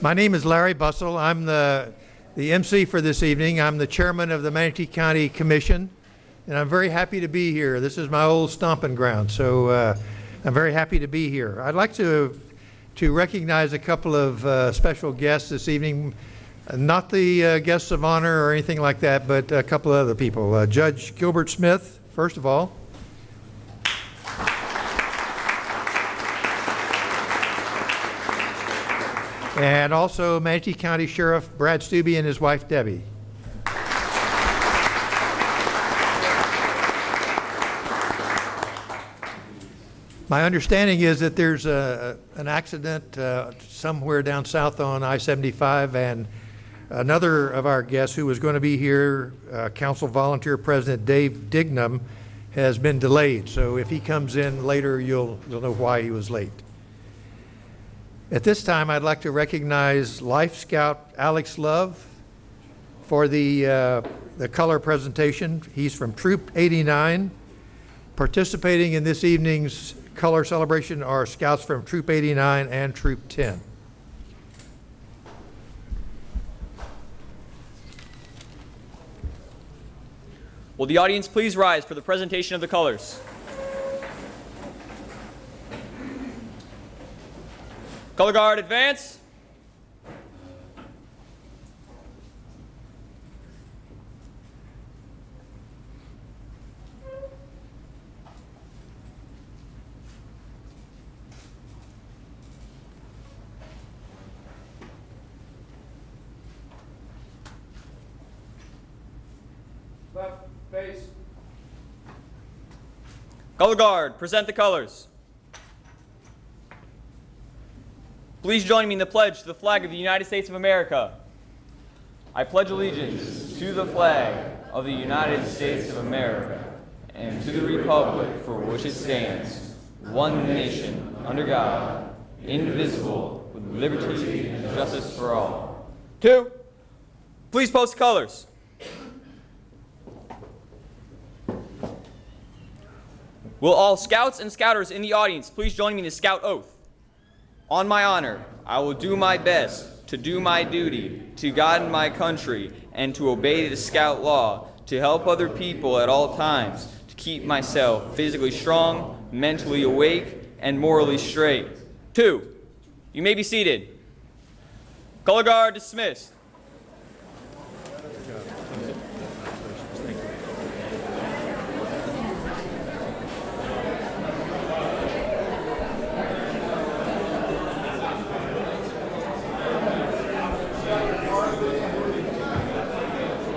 My name is Larry Bussell. I'm the MC for this evening. I'm the chairman of the Manatee County Commission, and I'm very happy to be here. This is my old stomping ground, so I'm very happy to be here. I'd like to recognize a couple of special guests this evening, not the guests of honor or anything like that, but a couple of other people. Judge Gilbert Smith, first of all. And also Manatee County Sheriff Brad Stubbe and his wife Debbie. My understanding is that there's an accident somewhere down south on I-75, and another of our guests who was going to be here, Council Volunteer President Dave Dignam, has been delayed. So if he comes in later, you'll know why he was late. At this time, I'd like to recognize Life Scout Alex Love for the color presentation. He's from Troop 89. Participating in this evening's color celebration are Scouts from Troop 89 and Troop 10. Will the audience please rise for the presentation of the colors? Color Guard, advance. Left, face. Color Guard, present the colors. Please join me in the pledge to the flag of the United States of America. I pledge allegiance to the flag of the United States of America and to the republic for which it stands, one nation, under God, indivisible, with liberty and justice for all. 2, please post colors. Will all Scouts and Scouters in the audience please join me in the Scout Oath? On my honor, I will do my best to do my duty to God and my country and to obey the Scout law, to help other people at all times, to keep myself physically strong, mentally awake, and morally straight. 2, you may be seated. Color Guard dismissed.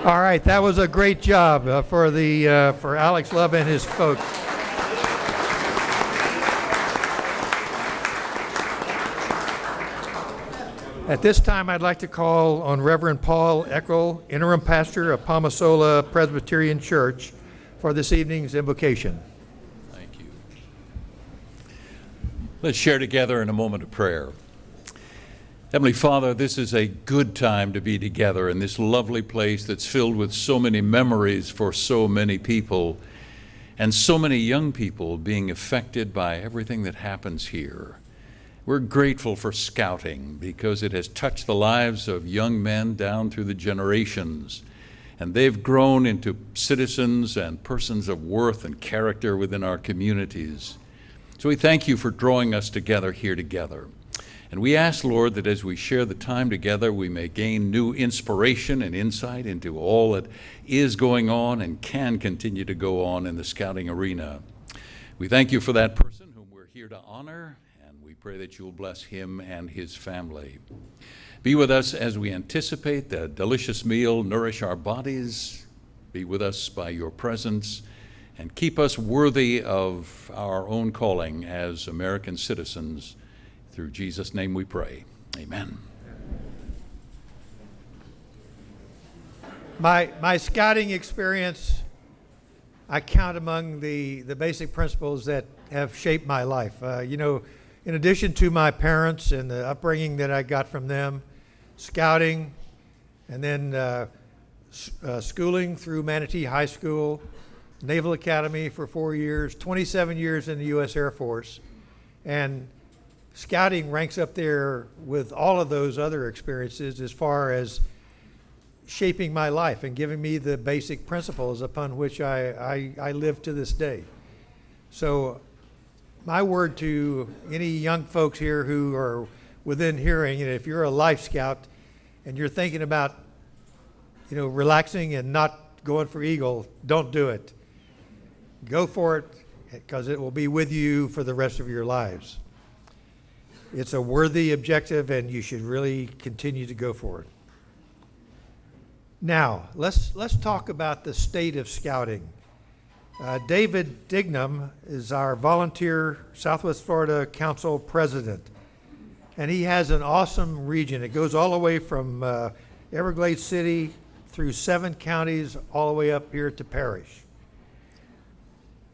All right, that was a great job for Alex Love and his folks. At this time, I'd like to call on Reverend Paul Eckrell, interim pastor of Palmasola Presbyterian Church, for this evening's invocation. Thank you. Let's share together in a moment of prayer. Heavenly Father, this is a good time to be together in this lovely place that's filled with so many memories for so many people and so many young people being affected by everything that happens here. We're grateful for Scouting because it has touched the lives of young men down through the generations, and they've grown into citizens and persons of worth and character within our communities. So we thank you for drawing us together here together. And we ask, Lord, that as we share the time together, we may gain new inspiration and insight into all that is going on and can continue to go on in the Scouting arena. We thank you for that person whom we're here to honor, and we pray that you'll bless him and his family. Be with us as we anticipate the delicious meal, nourish our bodies, be with us by your presence, and keep us worthy of our own calling as American citizens. Through Jesus' name we pray. Amen. My scouting experience, I count among the basic principles that have shaped my life. In addition to my parents and the upbringing that I got from them, scouting, and then schooling through Manatee High School, Naval Academy for 4 years, 27 years in the U.S. Air Force, and scouting ranks up there with all of those other experiences as far as shaping my life and giving me the basic principles upon which I live to this day. So my word to any young folks here who are within hearing, if you're a Life Scout and you're thinking about, relaxing and not going for Eagle, don't do it. Go for it, because it will be with you for the rest of your lives. It's a worthy objective, and you should really continue to go for it. Now, let's talk about the state of scouting. David Dignam is our volunteer Southwest Florida Council president, and he has an awesome region. It goes all the way from Everglades City through 7 counties all the way up here to Parrish.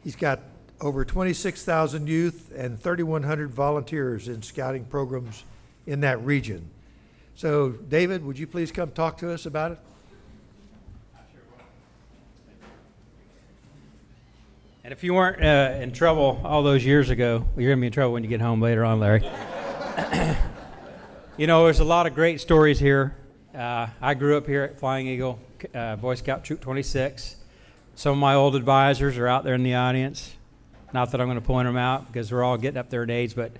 He's got over 26,000 youth and 3,100 volunteers in scouting programs in that region. So, David, would you please come talk to us about it? And if you weren't in trouble all those years ago, well, you're going to be in trouble when you get home later on, Larry. There's a lot of great stories here. I grew up here at Flying Eagle, Boy Scout Troop 26. Some of my old advisors are out there in the audience. Not that I'm going to point them out because we're all getting up there in age, but,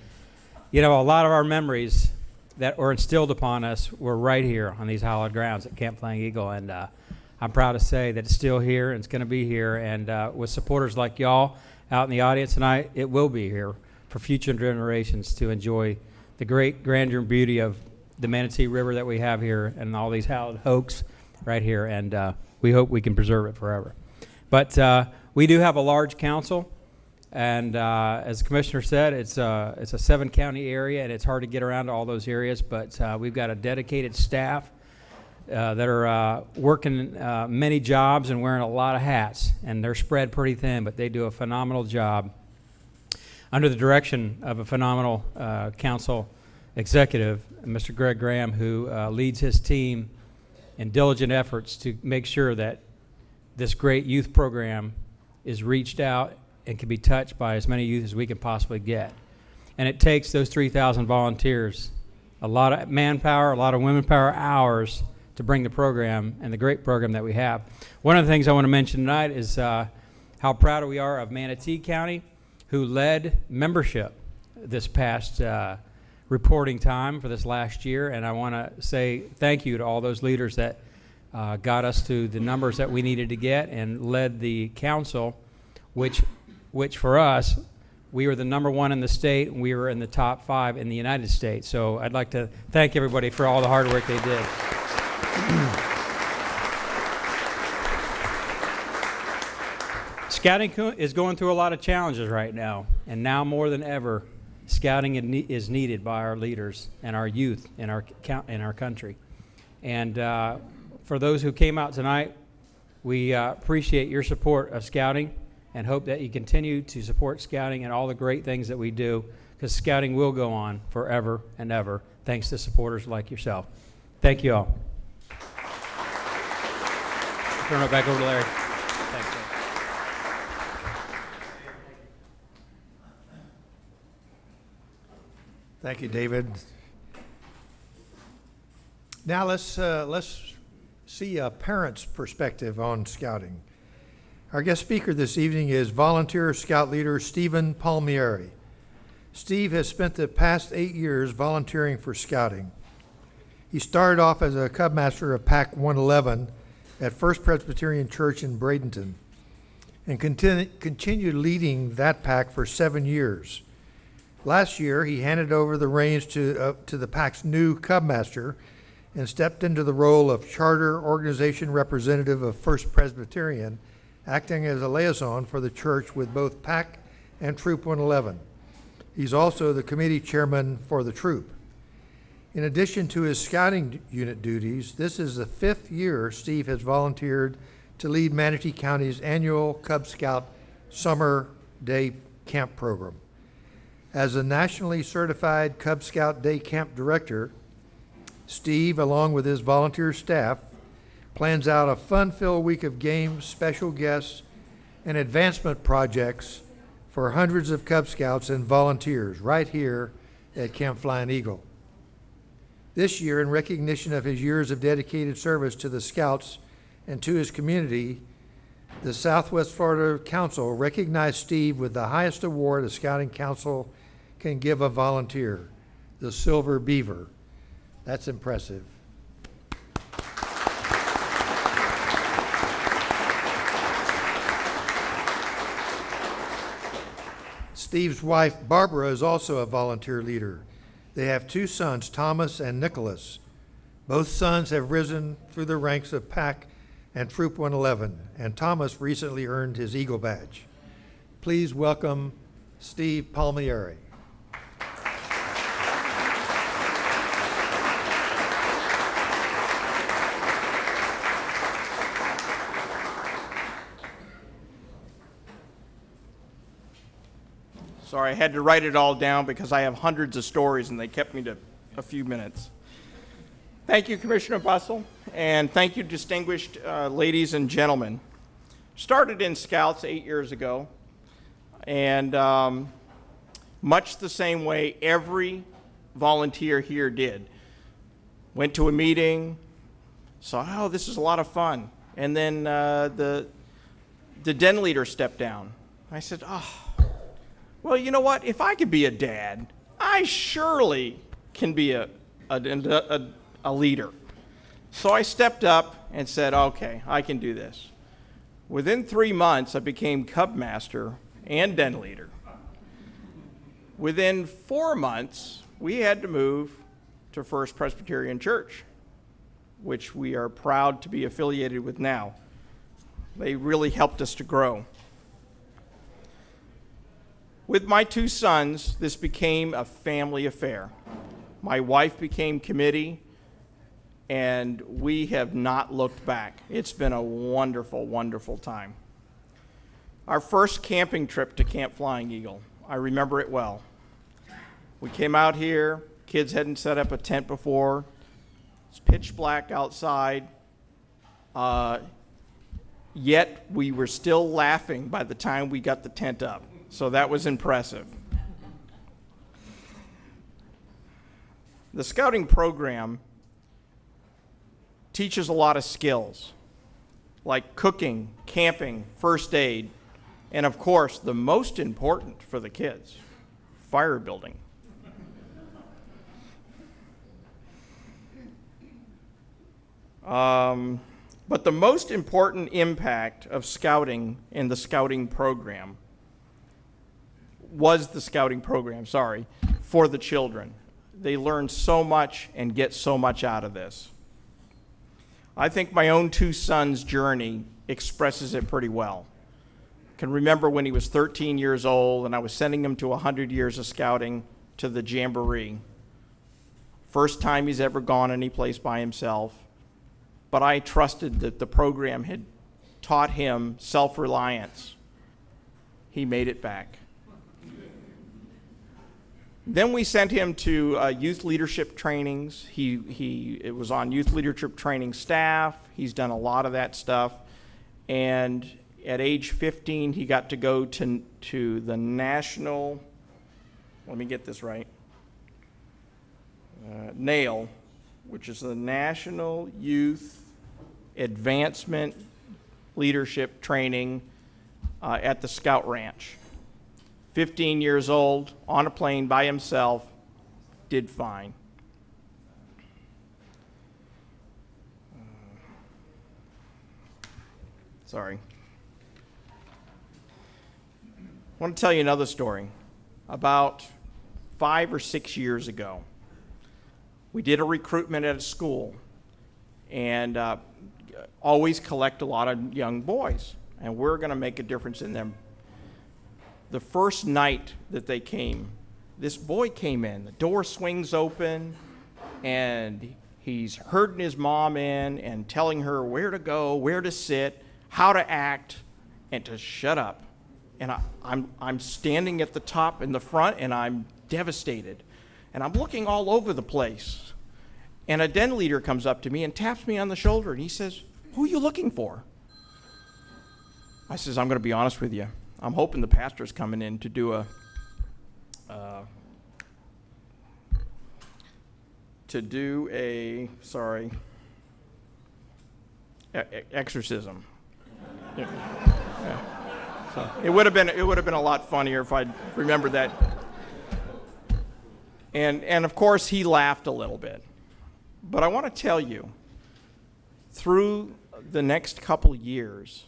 a lot of our memories that were instilled upon us were right here on these hallowed grounds at Camp Flying Eagle. And I'm proud to say that it's still here and it's going to be here. And with supporters like y'all out in the audience tonight, it will be here for future generations to enjoy the great grandeur and beauty of the Manatee River that we have here and all these hallowed oaks right here. And we hope we can preserve it forever. But we do have a large council. And as the commissioner said, it's a 7-county area, and it's hard to get around to all those areas. But we've got a dedicated staff that are working many jobs and wearing a lot of hats, and they're spread pretty thin, but they do a phenomenal job under the direction of a phenomenal council executive, Mr. Greg Graham, who leads his team in diligent efforts to make sure that this great youth program is reached out and can be touched by as many youth as we can possibly get. And it takes those 3,000 volunteers, a lot of manpower, a lot of women power hours to bring the program and the great program that we have. One of the things I want to mention tonight is how proud we are of Manatee County, who led membership this past reporting time for this last year. And I want to say thank you to all those leaders that got us to the numbers that we needed to get and led the council, which for us, we were the #1 in the state, and we were in the top 5 in the United States. So I'd like to thank everybody for all the hard work they did. Scouting is going through a lot of challenges right now, and now more than ever, scouting is needed by our leaders and our youth in our country. And for those who came out tonight, we appreciate your support of scouting and hope that you continue to support scouting and all the great things that we do, because scouting will go on forever and ever, thanks to supporters like yourself. Thank you all. Turn it back over to Larry. Thanks, Larry. Thank you, David. Now let's see a parent's perspective on scouting. Our guest speaker this evening is volunteer scout leader Stephen Palmieri. Steve has spent the past 8 years volunteering for scouting. He started off as a Cub Master of Pack 111 at First Presbyterian Church in Bradenton and continued leading that pack for 7 years. Last year, he handed over the reins to the pack's new Cub Master and stepped into the role of charter organization representative of First Presbyterian, acting as a liaison for the church with both PAC and Troop 111. He's also the committee chairman for the troop. In addition to his scouting unit duties, this is the 5th year Steve has volunteered to lead Manatee County's annual Cub Scout Summer Day Camp program. As a nationally certified Cub Scout Day Camp director, Steve, along with his volunteer staff, plans out a fun-filled week of games, special guests, and advancement projects for hundreds of Cub Scouts and volunteers right here at Camp Flying Eagle. This year, in recognition of his years of dedicated service to the Scouts and to his community, the Southwest Florida Council recognized Steve with the highest award a Scouting Council can give a volunteer, the Silver Beaver. That's impressive. Steve's wife, Barbara, is also a volunteer leader. They have 2 sons, Thomas and Nicholas. Both sons have risen through the ranks of PAC and Troop 111, and Thomas recently earned his Eagle Badge. Please welcome Steve Palmieri. Sorry, I had to write it all down because I have hundreds of stories and they kept me to a few minutes. Thank you, Commissioner Bussell, and thank you, distinguished ladies and gentlemen. Started in Scouts 8 years ago, and much the same way every volunteer here did. Went to a meeting, saw, oh, this is a lot of fun, and then the den leader stepped down. I said, oh, well, you know what? If I could be a dad, I surely can be a leader. So I stepped up and said, okay, I can do this. Within 3 months, I became Cub Master and den leader. Within 4 months, we had to move to First Presbyterian Church, which we are proud to be affiliated with now. They really helped us to grow. With my 2 sons, this became a family affair. My wife became committee, and we have not looked back. It's been a wonderful, wonderful time. Our first camping trip to Camp Flying Eagle, I remember it well. We came out here, kids hadn't set up a tent before. It's pitch black outside, yet we were still laughing by the time we got the tent up. So that was impressive. The scouting program teaches a lot of skills, like cooking, camping, first aid, and of course, the most important for the kids, fire building. But the most important impact of scouting in the scouting program was the scouting program, for the children. They learn so much and get so much out of this. I think my own 2 sons' journey expresses it pretty well. I can remember when he was 13 years old and I was sending him to 100 years of scouting to the Jamboree. First time he's ever gone any place by himself, but I trusted that the program had taught him self-reliance. He made it back. Then we sent him to youth leadership trainings. It was on youth leadership training staff. He's done a lot of that stuff. And at age 15, he got to go to the national, let me get this right, NAIL, which is the National Youth Advancement Leadership Training at the Scout Ranch. 15 years old, on a plane by himself, did fine. Sorry. I want to tell you another story. About 5 or 6 years ago, we did a recruitment at a school and always collect a lot of young boys, and we're going to make a difference in them. The first night that they came, this boy came in. The door swings open. and he's herding his mom in and telling her where to go, where to sit, how to act, and to shut up. And I'm standing at the top in the front, and I'm devastated. And I'm looking all over the place. And a den leader comes up to me and taps me on the shoulder, and he says, "Who are you looking for?" I says, "I'm going to be honest with you. I'm hoping the pastor's coming in to do a exorcism." Yeah. So it would have been a lot funnier if I'd remembered that. And of course he laughed a little bit. But I want to tell you, through the next couple of years,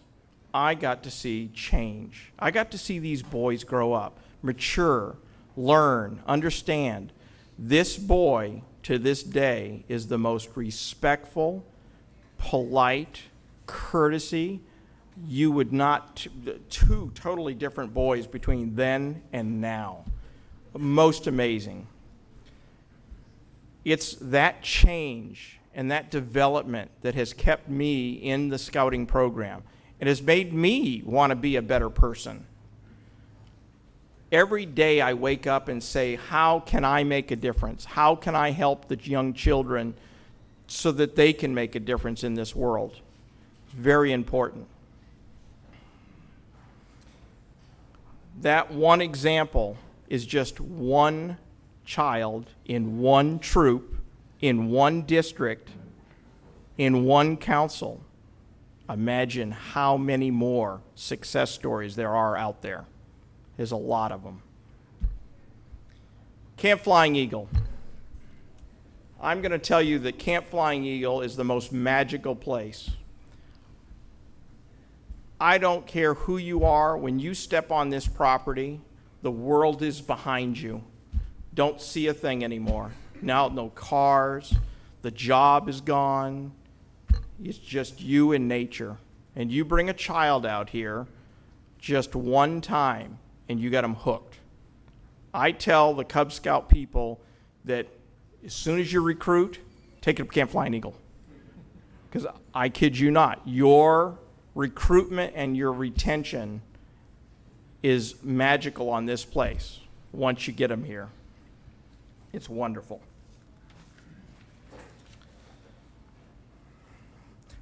I got to see change. I got to see these boys grow up, mature, learn, understand. This boy, to this day, is the most respectful, polite, courtesy. You would not, two totally different boys between then and now. Most amazing. It's that change and that development that has kept me in the scouting program. It has made me want to be a better person. Every day I wake up and say, how can I make a difference? How can I help the young children so that they can make a difference in this world? It's very important. That one example is just one child in one troop, in one district, in one council. Imagine how many more success stories there are out there. There's a lot of them. Camp Flying Eagle. I'm going to tell you that Camp Flying Eagle is the most magical place. I don't care who you are. When you step on this property, the world is behind you. Don't see a thing anymore. Now, no cars. The job is gone. It's just you and nature. And you bring a child out here just one time, and you got them hooked. I tell the Cub Scout people that as soon as you recruit, take it up Camp Flying Eagle. Because I kid you not, your recruitment and your retention is magical on this place once you get them here. It's wonderful.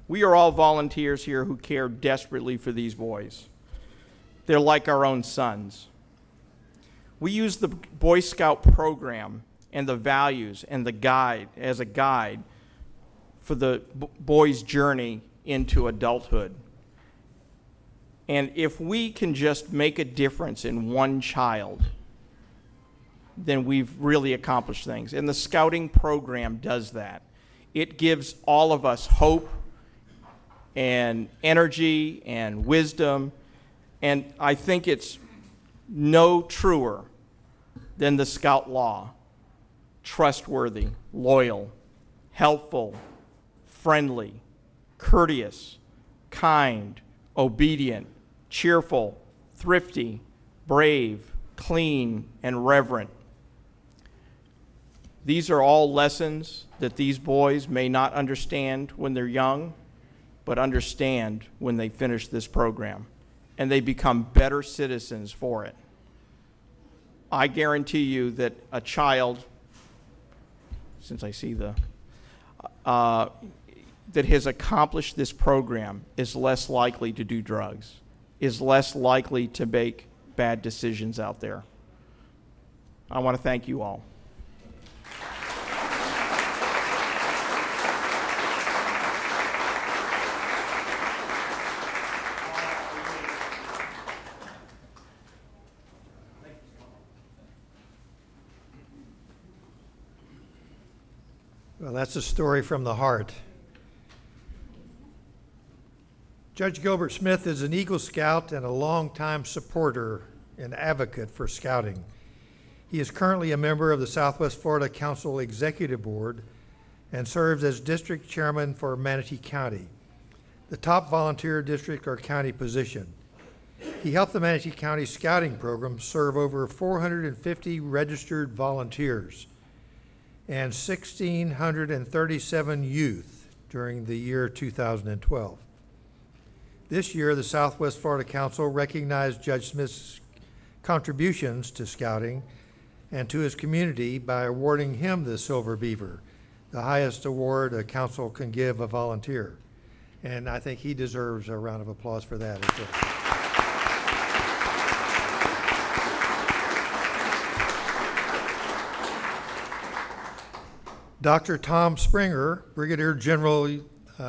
We are all volunteers here who care desperately for these boys. They're like our own sons. We use the Boy Scout program and the values and the guide as a guide for the boys' journey into adulthood. And if we can just make a difference in one child, then we've really accomplished things. And the scouting program does that. It gives all of us hope and energy and wisdom. And I think it's no truer than the Scout Law. Trustworthy, loyal, helpful, friendly, courteous, kind, obedient, cheerful, thrifty, brave, clean, and reverent. These are all lessons that these boys may not understand when they're young, but understand when they finish this program. And they become better citizens for it. I guarantee you that a child, since I see that has accomplished this program is less likely to do drugs, is less likely to make bad decisions out there. I want to thank you all. Well, that's a story from the heart. Judge Gilbert Smith is an Eagle Scout and a longtime supporter and advocate for scouting. He is currently a member of the Southwest Florida Council Executive Board and serves as district chairman for Manatee County, the top volunteer district or county position. He helped the Manatee County Scouting Program serve over 450 registered volunteers. and 1,637 youth during the year 2012. This year, the Southwest Florida Council recognized Judge Smith's contributions to scouting and to his community by awarding him the Silver Beaver, the highest award a council can give a volunteer. And I think he deserves a round of applause for that as well. Dr. Tom Springer, Brigadier General,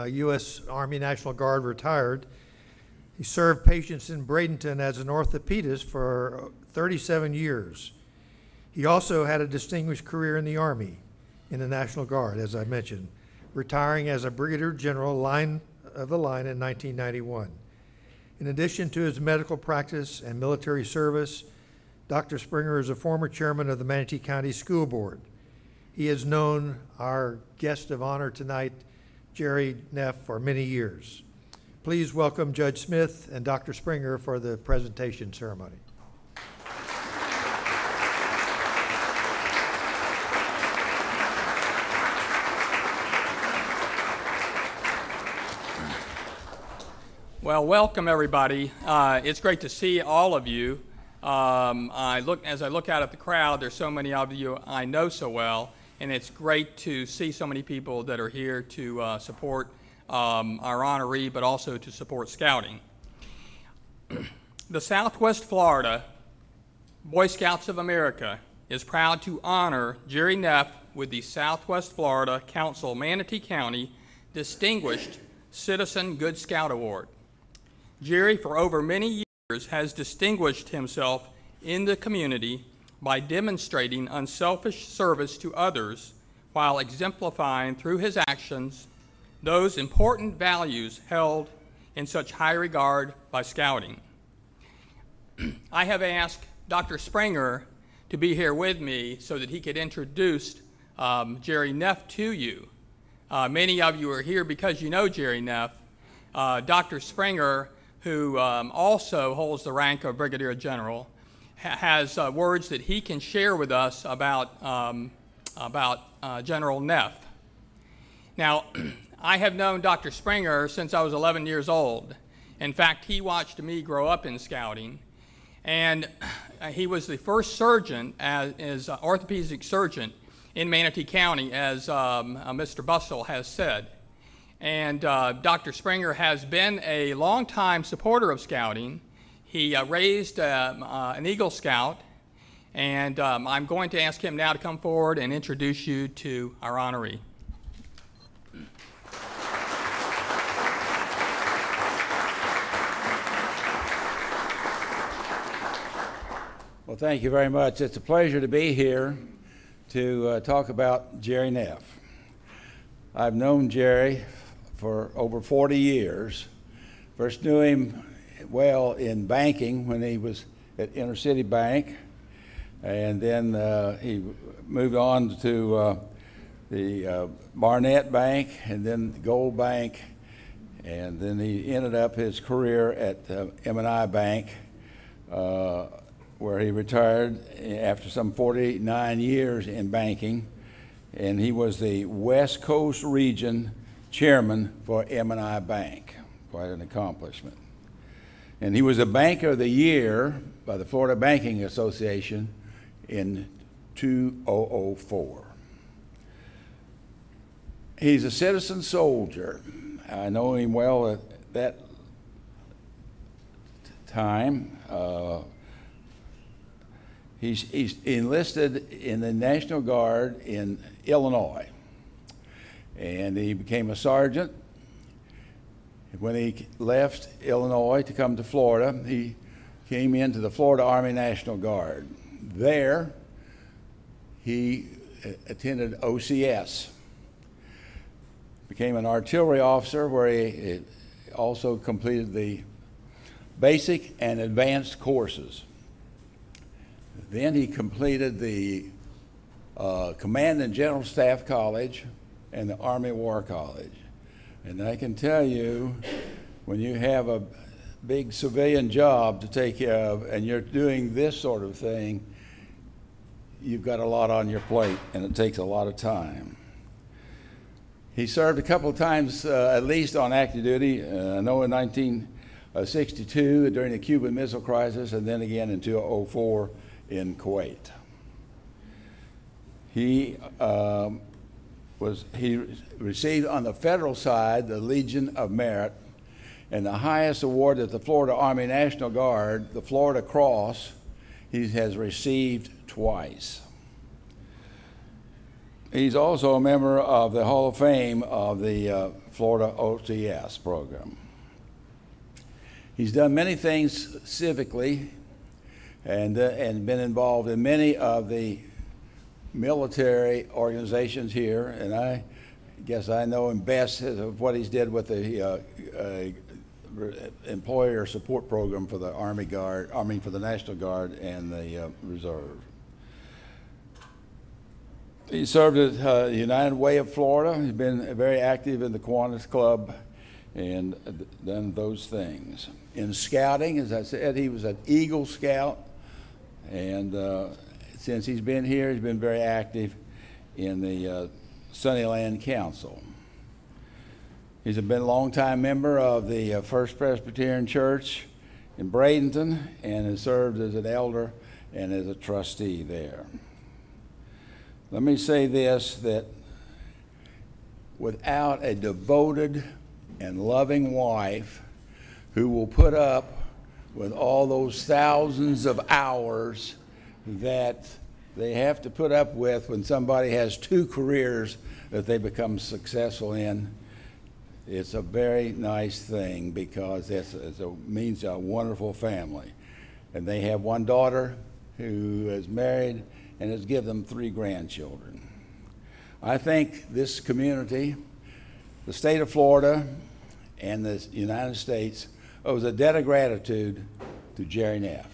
U.S. Army National Guard, retired. He served patients in Bradenton as an orthopedist for 37 years. He also had a distinguished career in the Army, in the National Guard, as I mentioned, retiring as a Brigadier General line of the line in 1991. In addition to his medical practice and military service, Dr. Springer is a former chairman of the Manatee County School Board. He has known our guest of honor tonight, Jerry Neff, for many years. Please welcome Judge Smith and Dr. Springer for the presentation ceremony. Well, welcome everybody. It's great to see all of you. As I look out at the crowd, there's so many of you I know so well, and it's great to see so many people that are here to support our honoree, but also to support scouting. The Southwest Florida Boy Scouts of America is proud to honor Jerry Neff with the Southwest Florida Council Manatee County Distinguished Citizen Good Scout Award. Jerry, for over many years, has distinguished himself in the community by demonstrating unselfish service to others while exemplifying through his actions those important values held in such high regard by scouting. I have asked Dr. Springer to be here with me so that he could introduce Jerry Neff to you. Many of you are here because you know Jerry Neff. Dr. Springer, who also holds the rank of Brigadier General, has words that he can share with us about General Neff. Now, I have known Dr. Springer since I was 11 years old. In fact, he watched me grow up in scouting, and he was the first surgeon, as orthopedic surgeon in Manatee County, as Mr. Bussell has said. And Dr. Springer has been a longtime supporter of scouting. He raised an Eagle Scout, and I'm going to ask him now to come forward and introduce you to our honoree. Well, thank you very much. It's a pleasure to be here to talk about Jerry Neff. I've known Jerry for over 40 years. First knew him well in banking when he was at Intercity Bank, and then he moved on to the Barnett Bank, and then the Gold Bank, and then he ended up his career at M&I Bank, where he retired after some 49 years in banking, and he was the West Coast Region Chairman for M&I Bank. Quite an accomplishment. And he was a Banker of the Year by the Florida Banking Association in 2004. He's a citizen soldier. I know him well at that time. He's enlisted in the National Guard in Illinois, and he became a sergeant. When he left Illinois to come to Florida, he came into the Florida Army National Guard. There, he attended OCS, became an artillery officer, where he also completed the basic and advanced courses. Then he completed the Command and General Staff College and the Army War College. And I can tell you, when you have a big civilian job to take care of and you're doing this sort of thing, you've got a lot on your plate, and it takes a lot of time. He served a couple of times, at least on active duty. I know in 1962 during the Cuban Missile Crisis, and then again in 2004 in Kuwait. He received on the federal side the Legion of Merit, and the highest award that the Florida Army National Guard, the Florida Cross, he has received twice. He's also a member of the Hall of Fame of the Florida OCS program. He's done many things civically and been involved in many of the military organizations here, and I guess I know him best of what he's did with the employer support program for the for the National Guard and the Reserve. He served at United Way of Florida. He's been very active in the Kiwanis Club and done those things. In scouting, as I said, he was an Eagle Scout, and since he's been here, he's been very active in the Sunnyland Council. He's been a longtime member of the First Presbyterian Church in Bradenton and has served as an elder and as a trustee there. Let me say this, that without a devoted and loving wife who will put up with all those thousands of hours that they have to put up with when somebody has two careers that they become successful in, it's a very nice thing because it means a wonderful family. And they have one daughter who is married and has given them 3 grandchildren. I think this community, the state of Florida, and the United States owes a debt of gratitude to Jerry Neff.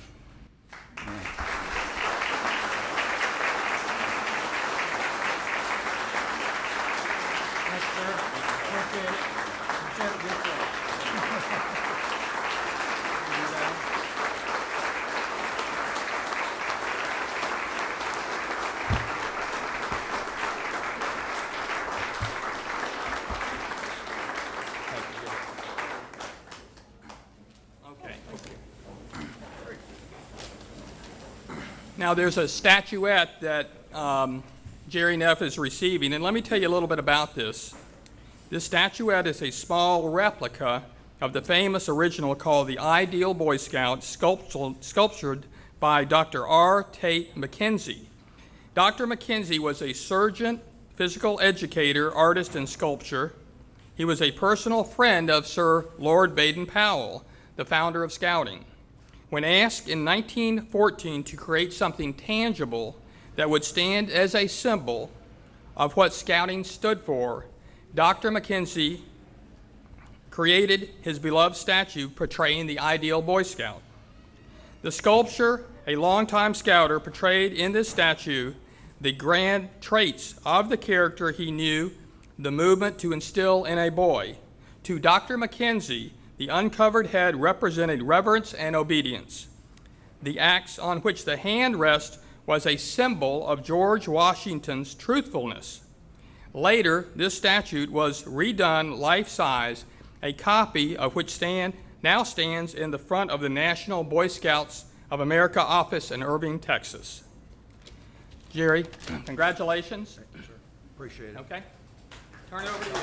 Now, there's a statuette that Jerry Neff is receiving, and let me tell you a little bit about this. This statuette is a small replica of the famous original called the Ideal Boy Scout, sculptured by Dr. R. Tate McKenzie. Dr. McKenzie was a surgeon, physical educator, artist, and sculptor. He was a personal friend of Sir Lord Baden-Powell, the founder of Scouting. When asked in 1914 to create something tangible that would stand as a symbol of what Scouting stood for, Dr. McKenzie created his beloved statue portraying the ideal Boy Scout. The sculpture, a longtime Scouter, portrayed in this statue the grand traits of the character he knew the movement to instill in a boy. To Dr. McKenzie, the uncovered head represented reverence and obedience. The axe on which the hand rests was a symbol of George Washington's truthfulness. Later, this statue was redone life-size, a copy of which now stands in the front of the National Boy Scouts of America office in Irving, Texas. Jerry, congratulations. Thank you, sir. Appreciate it. Okay. Turn it over to you.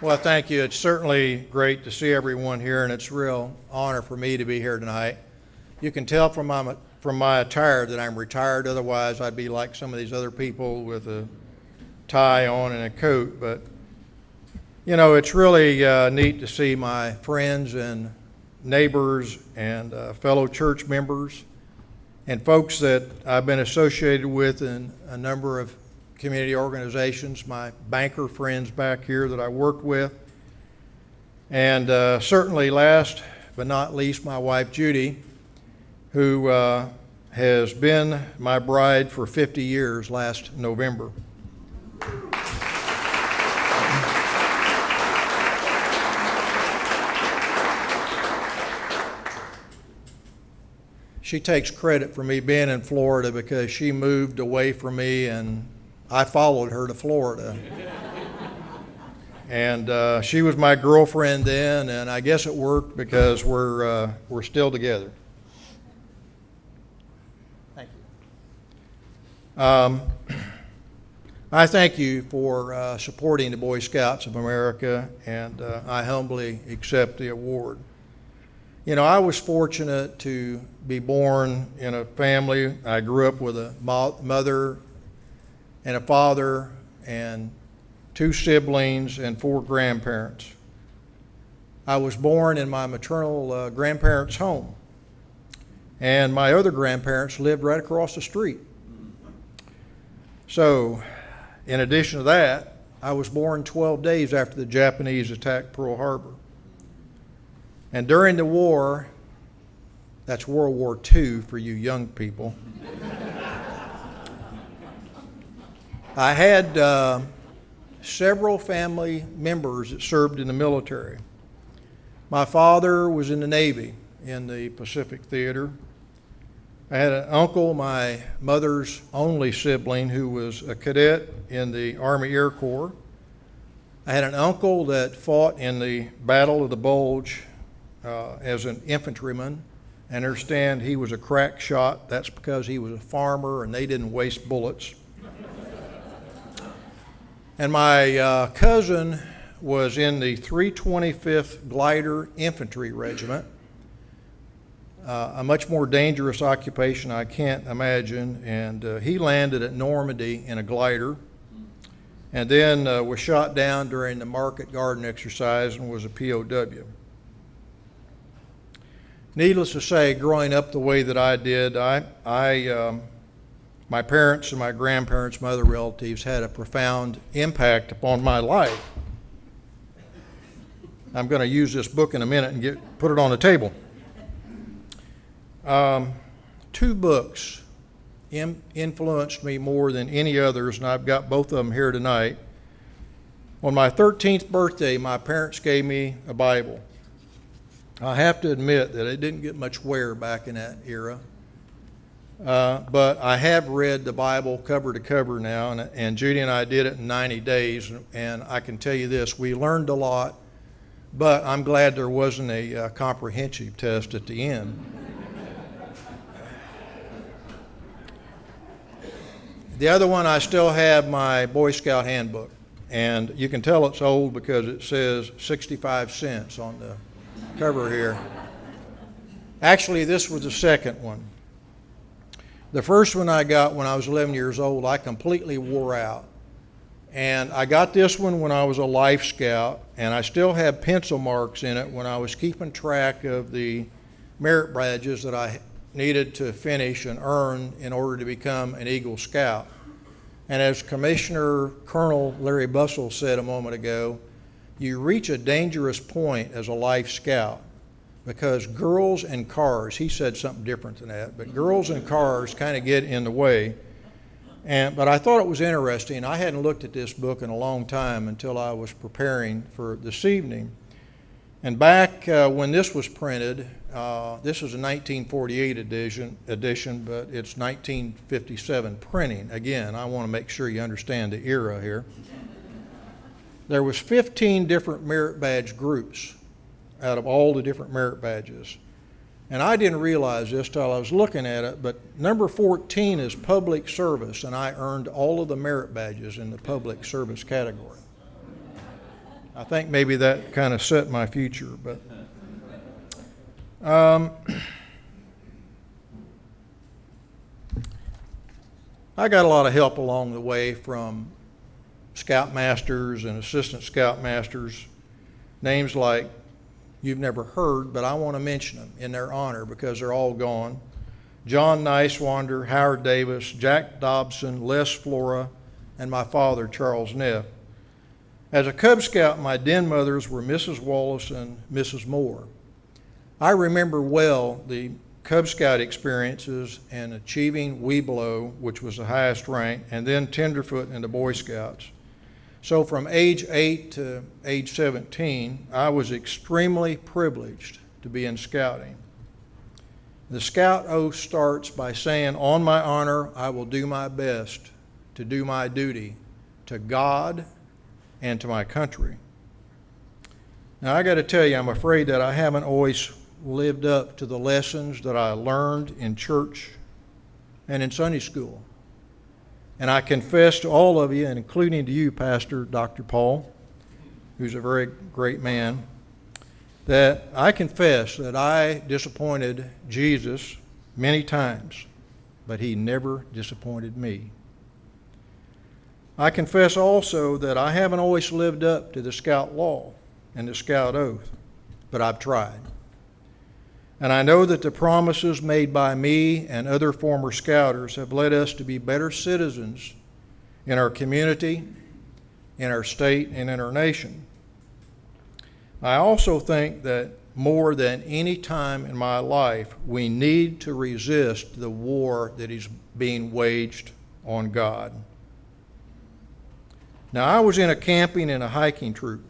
Well, thank you. It's certainly great to see everyone here, and it's a real honor for me to be here tonight. You can tell from my attire that I'm retired. Otherwise, I'd be like some of these other people with a tie on and a coat. But, you know, it's really neat to see my friends and neighbors and fellow church members and folks that I've been associated with in a number of community organizations, my banker friends back here that I worked with, and certainly last but not least, my wife Judy, who has been my bride for 50 years last November. she takes credit for me being in Florida because she moved away from me and I followed her to Florida. And she was my girlfriend then, and I guess it worked because we're still together. Thank you. I thank you for supporting the Boy Scouts of America, and I humbly accept the award. You know, I was fortunate to be born in a family. I grew up with a mother and a father and 2 siblings and 4 grandparents. I was born in my maternal grandparents' home, and my other grandparents lived right across the street. So, in addition to that, I was born 12 days after the Japanese attacked Pearl Harbor. And during the war, that's World War II for you young people, I had several family members that served in the military. My father was in the Navy in the Pacific Theater. I had an uncle, my mother's only sibling, who was a cadet in the Army Air Corps. I had an uncle that fought in the Battle of the Bulge as an infantryman. I understand he was a crack shot. That's because he was a farmer and they didn't waste bullets. And my cousin was in the 325th Glider Infantry Regiment, a much more dangerous occupation I can't imagine, and he landed at Normandy in a glider and then was shot down during the Market Garden exercise and was a POW. Needless to say, growing up the way that I did, my parents and my grandparents, my other relatives, had a profound impact upon my life. I'm going to use this book in a minute and put it on the table. 2 books influenced me more than any others, and I've got both of them here tonight. On my 13th birthday, my parents gave me a Bible. I have to admit that it didn't get much wear back in that era. But I have read the Bible cover to cover now, and Judy and I did it in 90 days, and I can tell you this, we learned a lot, but I'm glad there wasn't a comprehensive test at the end. The other one, I still have my Boy Scout handbook, and you can tell it's old because it says 65 cents on the cover here. Actually, this was the second one. The first one I got when I was 11 years old, I completely wore out. And I got this one when I was a Life Scout, and I still have pencil marks in it when I was keeping track of the merit badges that I needed to finish and earn in order to become an Eagle Scout. And as Commissioner Colonel Larry Bussell said a moment ago, you reach a dangerous point as a Life Scout because girls and cars, he said something different than that, but girls and cars kind of get in the way. But I thought it was interesting. I hadn't looked at this book in a long time until I was preparing for this evening. And back when this was printed, this is a 1948 edition, but it's 1957 printing. Again, I want to make sure you understand the era here. There was 15 different merit badge groups out of all the different merit badges. And I didn't realize this till I was looking at it, but number 14 is public service, and I earned all of the merit badges in the public service category. I think maybe that kind of set my future, but I got a lot of help along the way from scoutmasters and assistant scoutmasters, names like you've never heard, but I want to mention them in their honor because they're all gone. John Nicewander, Howard Davis, Jack Dobson, Les Flora, and my father, Charles Neff. As a Cub Scout, my den mothers were Mrs. Wallace and Mrs. Moore. I remember well the Cub Scout experiences and achieving Webelow, which was the highest rank, and then Tenderfoot in the Boy Scouts. So from age 8 to age 17, I was extremely privileged to be in scouting. The Scout Oath starts by saying, "On my honor, I will do my best to do my duty to God and to my country." Now, I got to tell you, I'm afraid that I haven't always lived up to the lessons that I learned in church and in Sunday school. And I confess to all of you, and including to you, Pastor Dr. Paul, who's a very great man, that I confess that I disappointed Jesus many times, but he never disappointed me. I confess also that I haven't always lived up to the Scout Law and the Scout Oath, but I've tried. And I know that the promises made by me and other former Scouters have led us to be better citizens in our community, in our state, and in our nation. I also think that more than any time in my life, we need to resist the war that is being waged on God. Now, I was in a camping and a hiking troop.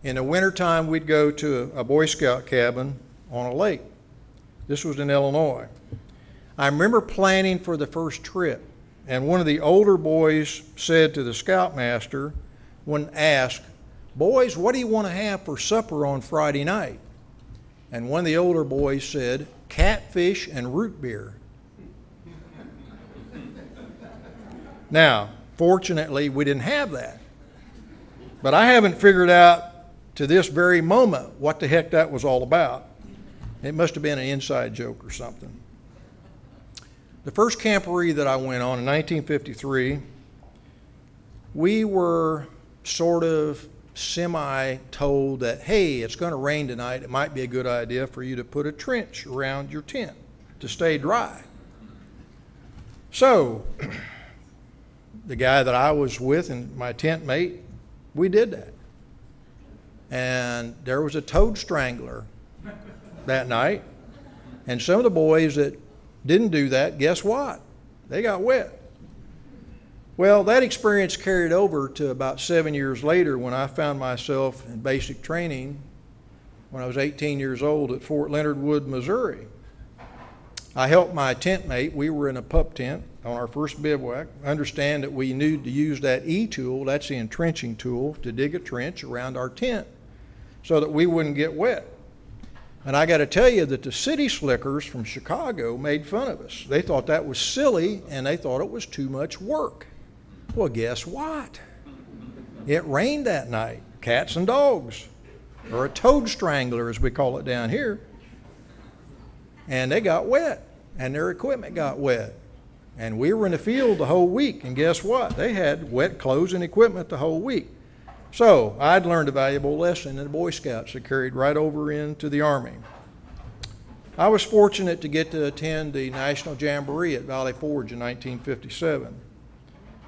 In the wintertime, we'd go to a Boy Scout cabin on a lake. This was in Illinois. I remember planning for the first trip, and one of the older boys said to the scoutmaster when asked, "Boys, what do you want to have for supper on Friday night?" And one of the older boys said, "Catfish and root beer." Now, fortunately, we didn't have that. But I haven't figured out to this very moment what the heck that was all about. It must have been an inside joke or something. The first camporee that I went on in 1953, we were sort of semi-told that, hey, it's going to rain tonight. It might be a good idea for you to put a trench around your tent to stay dry. So the guy that I was with and my tent mate, we did that. And there was a toad strangler that night. And some of the boys that didn't do that, guess what? They got wet. Well, that experience carried over to about 7 years later when I found myself in basic training when I was 18 years old at Fort Leonard Wood, Missouri. I helped my tent mate. We were in a pup tent on our first bivouac. Understand that we needed to use that E-tool, that's the entrenching tool, to dig a trench around our tent so that we wouldn't get wet. And I got to tell you that the city slickers from Chicago made fun of us. They thought that was silly, and they thought it was too much work. Well, guess what? It rained that night. Cats and dogs, or a toad strangler as we call it down here. And they got wet, and their equipment got wet. And we were in the field the whole week, and guess what? They had wet clothes and equipment the whole week. So I'd learned a valuable lesson in the Boy Scouts that carried right over into the Army. I was fortunate to get to attend the National Jamboree at Valley Forge in 1957.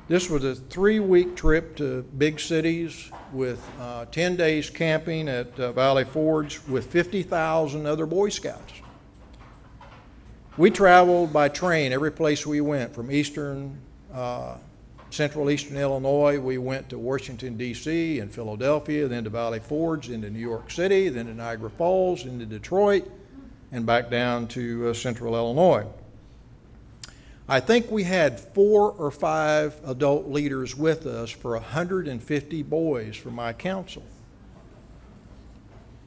This was a 3-week trip to big cities with 10 days camping at Valley Forge with 50,000 other Boy Scouts. We traveled by train every place we went, from central eastern Illinois. We went to Washington, D.C. and Philadelphia, then to Valley Forge, then to New York City, then to Niagara Falls, then to Detroit, and back down to central Illinois. I think we had 4 or 5 adult leaders with us for 150 boys from my council.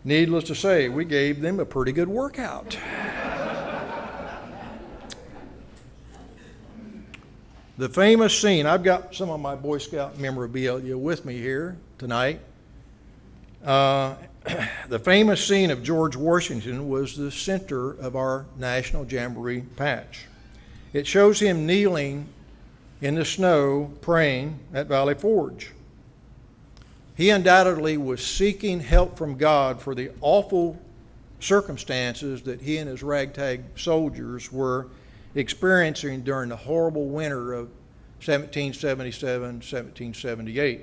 Needless to say, we gave them a pretty good workout. The famous scene, I've got some of my Boy Scout memorabilia with me here tonight. The famous scene of George Washington was the center of our National Jamboree patch. It shows him kneeling in the snow praying at Valley Forge. He undoubtedly was seeking help from God for the awful circumstances that he and his ragtag soldiers were experiencing during the horrible winter of 1777, 1778.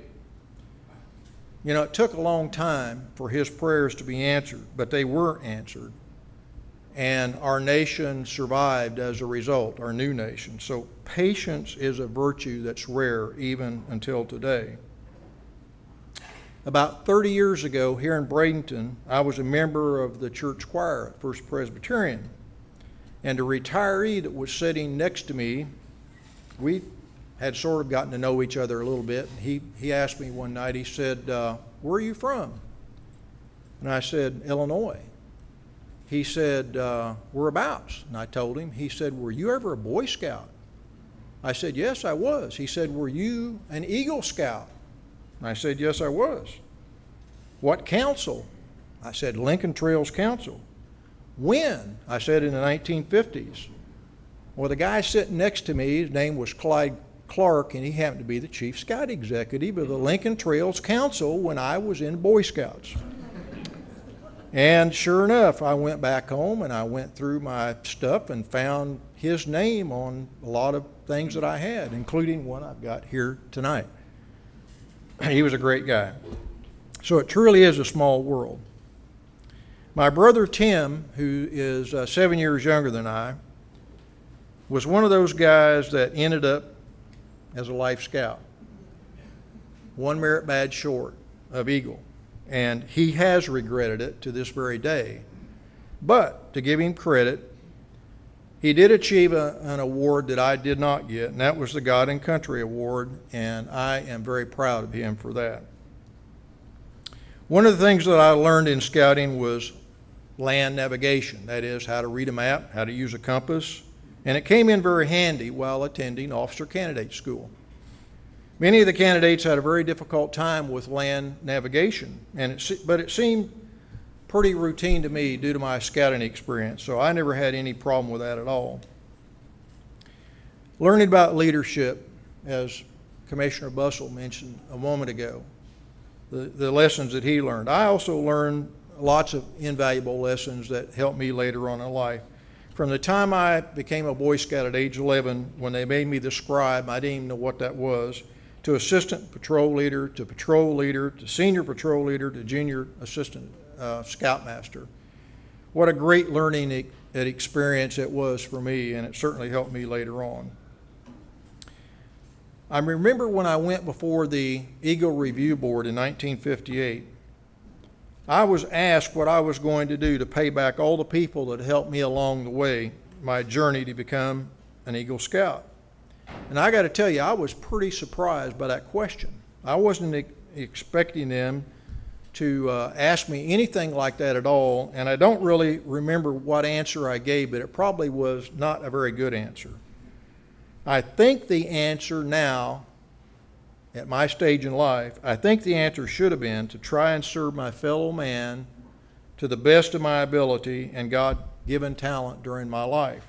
You know, it took a long time for his prayers to be answered, but they were answered. And our nation survived as a result, our new nation. So patience is a virtue that's rare even until today. About 30 years ago here in Bradenton, I was a member of the church choir at First Presbyterian. And the retiree that was sitting next to me, we had sort of gotten to know each other a little bit. He asked me one night, he said, where are you from? And I said, Illinois. He said, whereabouts? And I told him. He said, were you ever a Boy Scout? I said, yes, I was. He said, were you an Eagle Scout? And I said, yes, I was. What council? I said, Lincoln Trails Council. When? I said, in the 1950s. Well, the guy sitting next to me, his name was Clyde Clark, and he happened to be the Chief Scout Executive of the Lincoln Trails Council when I was in Boy Scouts. And sure enough, I went back home and I went through my stuff and found his name on a lot of things that I had, including one I've got here tonight. He was a great guy. So it truly is a small world. My brother Tim, who is 7 years younger than I, was one of those guys that ended up as a Life Scout. One merit badge short of Eagle. And he has regretted it to this very day. But to give him credit, he did achieve an award that I did not get, and that was the God and Country Award, and I am very proud of him for that. One of the things that I learned in scouting was land navigation, that is, how to read a map, how to use a compass, and it came in very handy while attending officer candidate school. Many of the candidates had a very difficult time with land navigation, but it seemed pretty routine to me due to my scouting experience, so I never had any problem with that at all. Learning about leadership, as Commissioner Bussell mentioned a moment ago, the lessons that he learned. I also learned lots of invaluable lessons that helped me later on in life. From the time I became a Boy Scout at age 11, when they made me the scribe, I didn't even know what that was, to assistant patrol leader, to senior patrol leader, to junior assistant scoutmaster. What a great learning experience it was for me, and it certainly helped me later on. I remember when I went before the Eagle Review Board in 1958, I was asked what I was going to do to pay back all the people that helped me along the way, my journey to become an Eagle Scout. And I got to tell you, I was pretty surprised by that question. I wasn't expecting them to ask me anything like that at all, and I don't really remember what answer I gave, but it probably was not a very good answer. I think the answer now, at my stage in life, I think the answer should have been to try and serve my fellow man to the best of my ability and God-given talent during my life.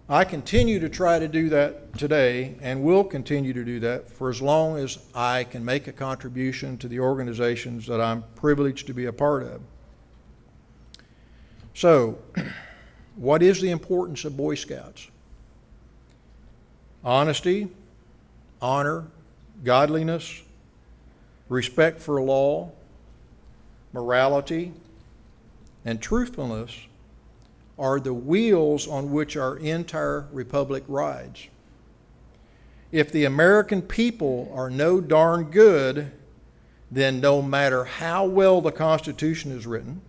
I continue to try to do that today and will continue to do that for as long as I can make a contribution to the organizations that I'm privileged to be a part of. So, what is the importance of Boy Scouts? Honesty, honor, godliness, respect for law, morality, and truthfulness are the wheels on which our entire republic rides. If the American people are no darn good, then no matter how well the Constitution is written,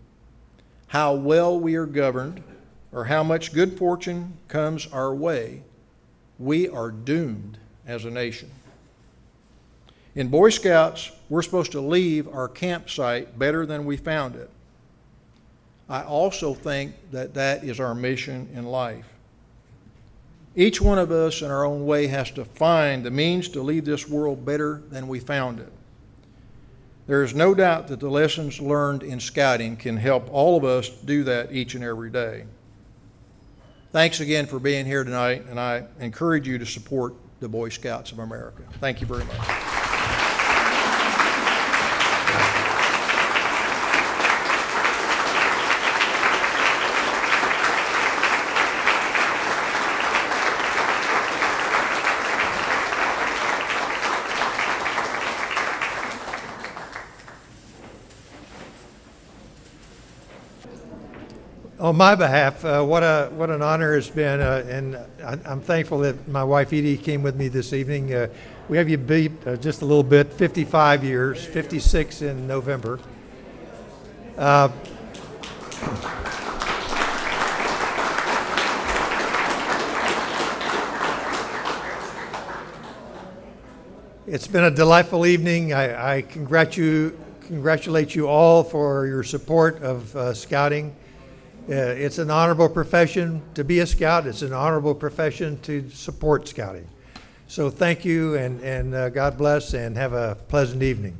how well we are governed, or how much good fortune comes our way, we are doomed as a nation. In Boy Scouts, we're supposed to leave our campsite better than we found it. I also think that that is our mission in life. Each one of us in our own way has to find the means to leave this world better than we found it. There is no doubt that the lessons learned in scouting can help all of us do that each and every day. Thanks again for being here tonight, and I encourage you to support the Boy Scouts of America. Thank you very much. On my behalf, what an honor it's been, and I'm thankful that my wife Edie came with me this evening. We have you beat just a little bit, 55 years, 56 in November. It's been a delightful evening. I congratulate you all for your support of scouting. It's an honorable profession to be a scout. It's an honorable profession to support scouting. So thank you, and God bless, and have a pleasant evening.